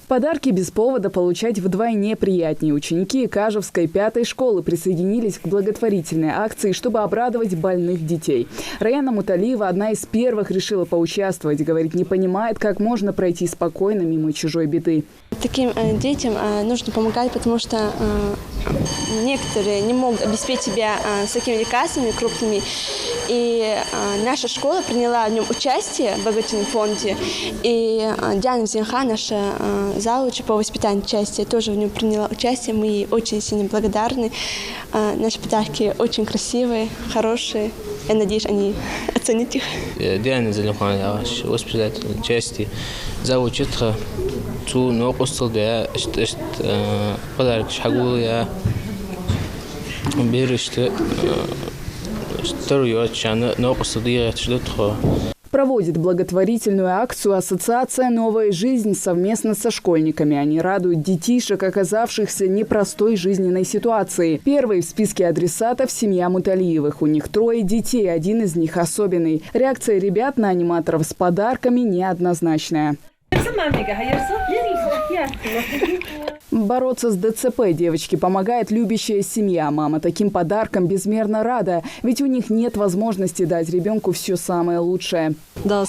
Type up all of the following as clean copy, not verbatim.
Подарки без повода получать вдвойне приятнее. Ученики Кажевской 5-й школы присоединились к благотворительной акции, чтобы обрадовать больных детей. Раяна Муталиева одна из первых решила поучаствовать. Говорит, не понимает, как можно пройти спокойно мимо чужой беды. Таким детям нужно помогать, потому что некоторые не могут обеспечить себя с такими лекарствами крупными. И наша школа приняла в нем участие в благотворительном фонде. И Диана Зинха, наша завуч по воспитанию части, тоже в нем приняла участие. Мы ей очень сильно благодарны. Наши подарки очень красивые, хорошие. Я надеюсь, они оценят их. Диана Зинха, воспитательной части, завучитха. Ту нокостал да, подарок шагул я береште, вторую чана нокостал я шлютхо. Проводит благотворительную акцию Ассоциация «Новая жизнь» совместно со школьниками. Они радуют детишек, оказавшихся в непростой жизненной ситуации. Первый в списке адресатов – семья Муталиевых. У них 3 детей, один из них особенный. Реакция ребят на аниматоров с подарками неоднозначная. Бороться с ДЦП девочке помогает любящая семья. Мама таким подарком безмерно рада, ведь у них нет возможности дать ребенку все самое лучшее. Со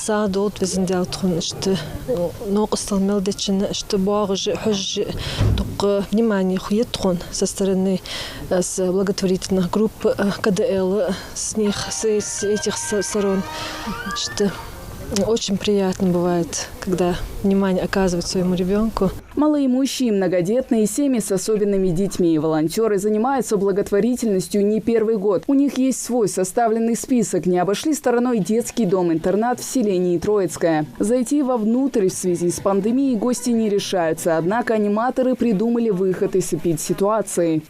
стороны благотворительных групп КДЛ, с этих сторон, что очень приятно бывает, когда внимание оказывают своему ребенку. Малоимущие, многодетные семьи с особенными детьми. Волонтеры занимаются благотворительностью не первый год. У них есть свой составленный список. Не обошли стороной детский дом-интернат в селении Троицкое. Зайти вовнутрь в связи с пандемией гости не решаются. Однако аниматоры придумали выход из ситуации.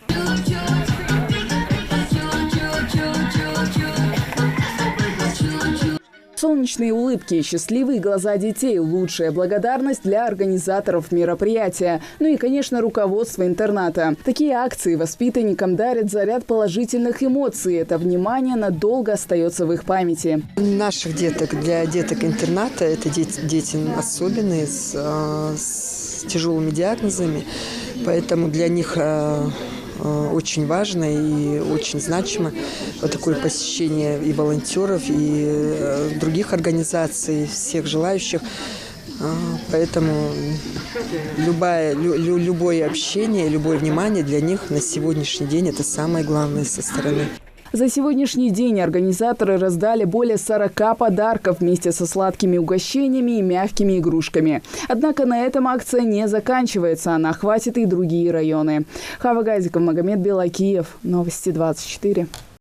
Солнечные улыбки и счастливые глаза детей – лучшая благодарность для организаторов мероприятия. Ну и, конечно, руководство интерната. Такие акции воспитанникам дарят заряд положительных эмоций. Это внимание надолго остается в их памяти. Наших деток, для деток интерната, это дети особенные, с тяжелыми диагнозами. Поэтому для них очень важно и очень значимо вот такое посещение и волонтеров, и других организаций, всех желающих. Поэтому любое общение, любое внимание для них на сегодняшний день – это самое главное со стороны. За сегодняшний день организаторы раздали более 40 подарков вместе со сладкими угощениями и мягкими игрушками. Однако на этом акция не заканчивается. Она охватит и другие районы. Хава Газиков, Магомед Белакиев. Новости 24.